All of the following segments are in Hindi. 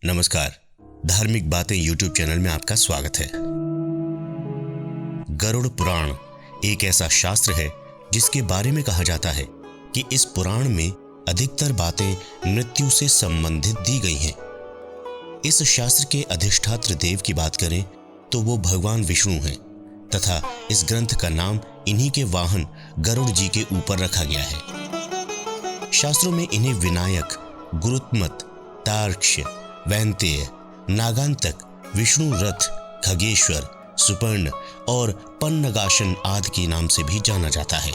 नमस्कार। धार्मिक बातें यूट्यूब चैनल में आपका स्वागत है। गरुड़ पुराण एक ऐसा शास्त्र है जिसके बारे में कहा जाता है कि इस पुराण में अधिकतर बातें मृत्यु से संबंधित दी गई हैं। इस शास्त्र के अधिष्ठात्र देव की बात करें तो वो भगवान विष्णु हैं तथा इस ग्रंथ का नाम इन्हीं के वाहन गरुड़ जी के ऊपर रखा गया है। शास्त्रों में इन्हें विनायक, गुरुत्मत, तार्क्ष्य, वैंतेय, नागांतक, विष्णु रथ, खगेश्वर, सुपर्ण और पन्नगाशन आदि के नाम से भी जाना जाता है।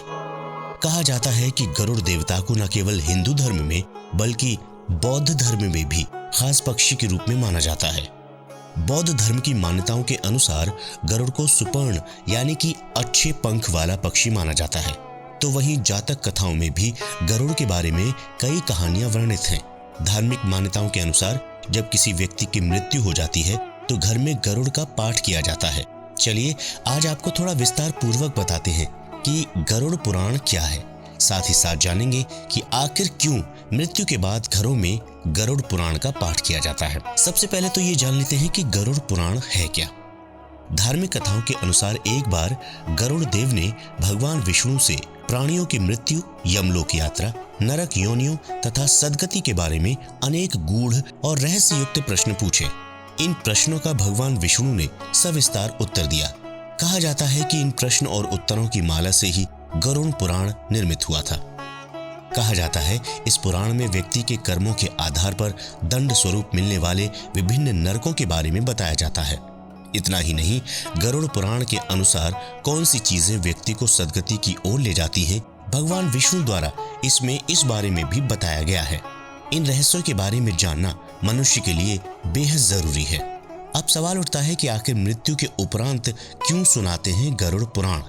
कहा जाता है कि गरुड़ देवता को न केवल हिंदू धर्म में बल्कि बौद्ध धर्म में भी खास पक्षी के रूप में माना जाता है। बौद्ध धर्म की मान्यताओं के अनुसार गरुड़ को सुपर्ण यानी कि अच्छे पंख वाला पक्षी माना जाता है। तो वहीं जातक कथाओं में भी गरुड़ के बारे में कई कहानियां वर्णित हैं। धार्मिक मान्यताओं के अनुसार जब किसी व्यक्ति की मृत्यु हो जाती है तो घर में गरुड़ का पाठ किया जाता है। चलिए आज आपको थोड़ा विस्तार पूर्वक बताते हैं कि गरुड़ पुराण क्या है। साथ ही साथ जानेंगे कि आखिर क्यों मृत्यु के बाद घरों में गरुड़ पुराण का पाठ किया जाता है। सबसे पहले तो ये जान लेते हैं कि गरुड़ पुराण है क्या। धार्मिक कथाओं के अनुसार एक बार गरुड़ देव ने भगवान विष्णु से प्राणियों की मृत्यु, यमलोक यात्रा, नरक योनियों तथा सदगति के बारे में अनेक गूढ़ और रहस्ययुक्त प्रश्न पूछे। इन प्रश्नों का भगवान विष्णु ने सविस्तार उत्तर दिया। कहा जाता है कि इन प्रश्न और उत्तरों की माला से ही गरुड़ पुराण निर्मित हुआ था। कहा जाता है इस पुराण में व्यक्ति के कर्मों के आधार पर दंड स्वरूप मिलने वाले विभिन्न नरकों के बारे में बताया जाता है। इतना ही नहीं, गरुड़ पुराण के अनुसार कौन सी चीजें व्यक्ति को सदगति की ओर ले जाती हैं, भगवान विष्णु द्वारा इसमें इस बारे में भी बताया गया है। इन रहस्यों के बारे में जानना मनुष्य के लिए बेहद जरूरी है। अब सवाल उठता है कि आखिर मृत्यु के उपरांत क्यों सुनाते हैं गरुड़ पुराण।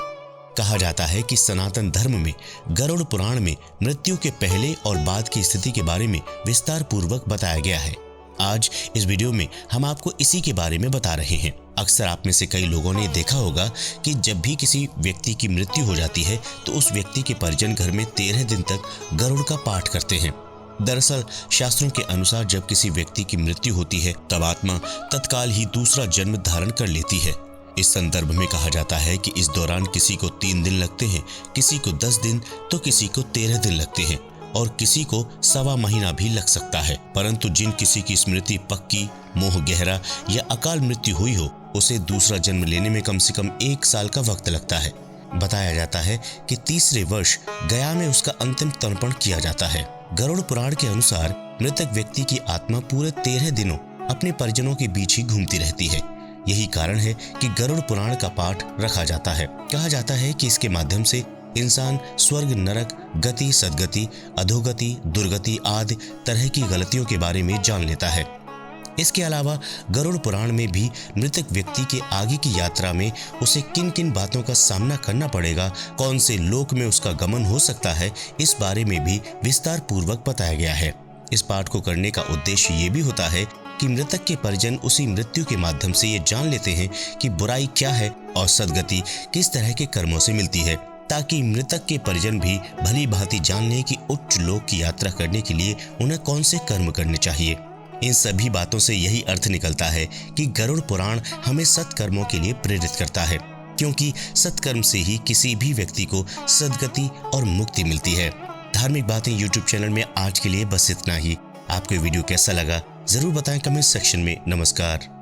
कहा जाता है कि सनातन धर्म में गरुड़ पुराण में मृत्यु के पहले और बाद की स्थिति के बारे में विस्तार पूर्वक बताया गया है। आज इस वीडियो में हम आपको इसी के बारे में बता रहे हैं। अक्सर आप में से कई लोगों ने देखा होगा कि जब भी किसी व्यक्ति की मृत्यु हो जाती है तो उस व्यक्ति के परिजन घर में 13 दिन तक गरुड़ का पाठ करते हैं। दरअसल शास्त्रों के अनुसार जब किसी व्यक्ति की मृत्यु होती है तब आत्मा तत्काल ही दूसरा जन्म धारण कर लेती है। इस संदर्भ में कहा जाता है कि इस दौरान किसी को 3 दिन लगते हैं, किसी को 10 दिन तो किसी को 13 दिन लगते हैं और किसी को 1.25 महीना भी लग सकता है। परंतु जिन किसी की स्मृति पक्की, मोह गहरा या अकाल मृत्यु हुई हो उसे दूसरा जन्म लेने में कम से कम 1 साल का वक्त लगता है। बताया जाता है कि तीसरे वर्ष गया में उसका अंतिम तर्पण किया जाता है। गरुड़ पुराण के अनुसार मृतक व्यक्ति की आत्मा पूरे 13 दिनों अपने परिजनों के बीच ही घूमती रहती है। यही कारण है कि गरुड़ पुराण का पाठ रखा जाता है। कहा जाता है कि इसके माध्यम से इंसान स्वर्ग, नरक, गति, सदगति, अधोगति, दुर्गति आदि तरह की गलतियों के बारे में जान लेता है। इसके अलावा गरुड़ पुराण में भी मृतक व्यक्ति के आगे की यात्रा में उसे किन किन बातों का सामना करना पड़ेगा, कौन से लोक में उसका गमन हो सकता है, इस बारे में भी विस्तार पूर्वक बताया गया है। इस पाठ को करने का उद्देश्य ये भी होता है कि मृतक के परिजन उसी मृत्यु के माध्यम से ये जान लेते हैं कि बुराई क्या है और सदगति किस तरह के कर्मों से मिलती है, ताकि मृतक के परिजन भी भली भांति जान लें कि उच्च लोक की यात्रा करने के लिए उन्हें कौन से कर्म करने चाहिए। इन सभी बातों से यही अर्थ निकलता है कि गरुड़ पुराण हमें सत्कर्मों के लिए प्रेरित करता है, क्योंकि सत्कर्म से ही किसी भी व्यक्ति को सदगति और मुक्ति मिलती है। धार्मिक बातें यूट्यूब चैनल में आज के लिए बस इतना ही। आपको वीडियो कैसा लगा जरूर बताएं कमेंट सेक्शन में। नमस्कार।